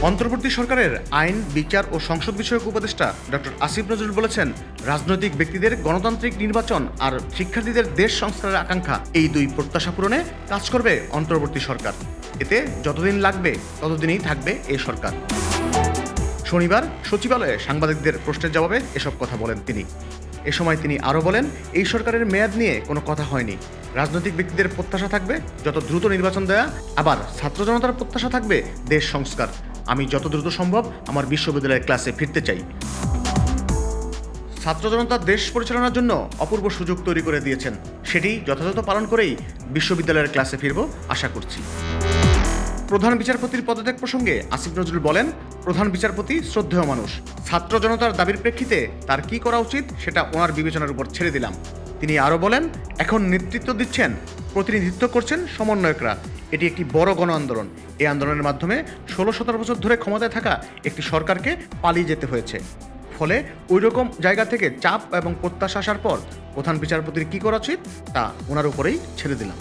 অন্তর্বর্তী সরকারের আইন, বিচার ও সংসদ বিষয়ক উপদেষ্টা ডক্টর আসিফ নজরুল বলেছেন, রাজনৈতিক ব্যক্তিদের গণতান্ত্রিক নির্বাচন আর শিক্ষার্থীদের দেশ সংস্কারের আকাঙ্ক্ষা এই দুই প্রত্যাশা পূরণে কাজ করবে অন্তর্বর্তী সরকার। এতে যতদিন লাগবে ততদিনই থাকবে এই সরকার। শনিবার সচিবালয়ে সাংবাদিকদের প্রশ্নের জবাবে এসব কথা বলেন তিনি। এ সময় তিনি আরও বলেন, এই সরকারের মেয়াদ নিয়ে কোনো কথা হয়নি। রাজনৈতিক ব্যক্তিদের প্রত্যাশা থাকবে যত দ্রুত নির্বাচন দেয়া, আবার ছাত্র জনতার প্রত্যাশা থাকবে দেশ সংস্কার। আমি যত দ্রুত সম্ভব আমার বিশ্ববিদ্যালয়ের ক্লাসে ফিরতে চাই। ছাত্র জনতা দেশ পরিচালনার জন্য অপূর্ব সুযোগ তৈরি করে দিয়েছেন, সেটি যথাযথ পালন করেই বিশ্ববিদ্যালয়ের ক্লাসে ফিরব আশা করছি। প্রধান বিচারপতির পদত্যাগ প্রসঙ্গে আসিফ নজরুল বলেন, প্রধান বিচারপতি শ্রদ্ধেয় মানুষ। ছাত্র জনতার দাবির প্রেক্ষিতে তার কি করা উচিত সেটা ওনার বিবেচনার উপর ছেড়ে দিলাম। তিনি আরও বলেন, এখন নেতৃত্ব দিচ্ছেন, প্রতিনিধিত্ব করছেন সমন্বয়করা। এটি একটি বড় গণ আন্দোলন। এই আন্দোলনের মাধ্যমে 16-17 বছর ধরে ক্ষমতায় থাকা একটি সরকারকে পালিয়ে যেতে হয়েছে। ফলে ওই রকম জায়গা থেকে চাপ এবং প্রত্যাশা আসার পর প্রধান বিচারপতির কী করা উচিত তা ওনার উপরেই ছেড়ে দিলাম।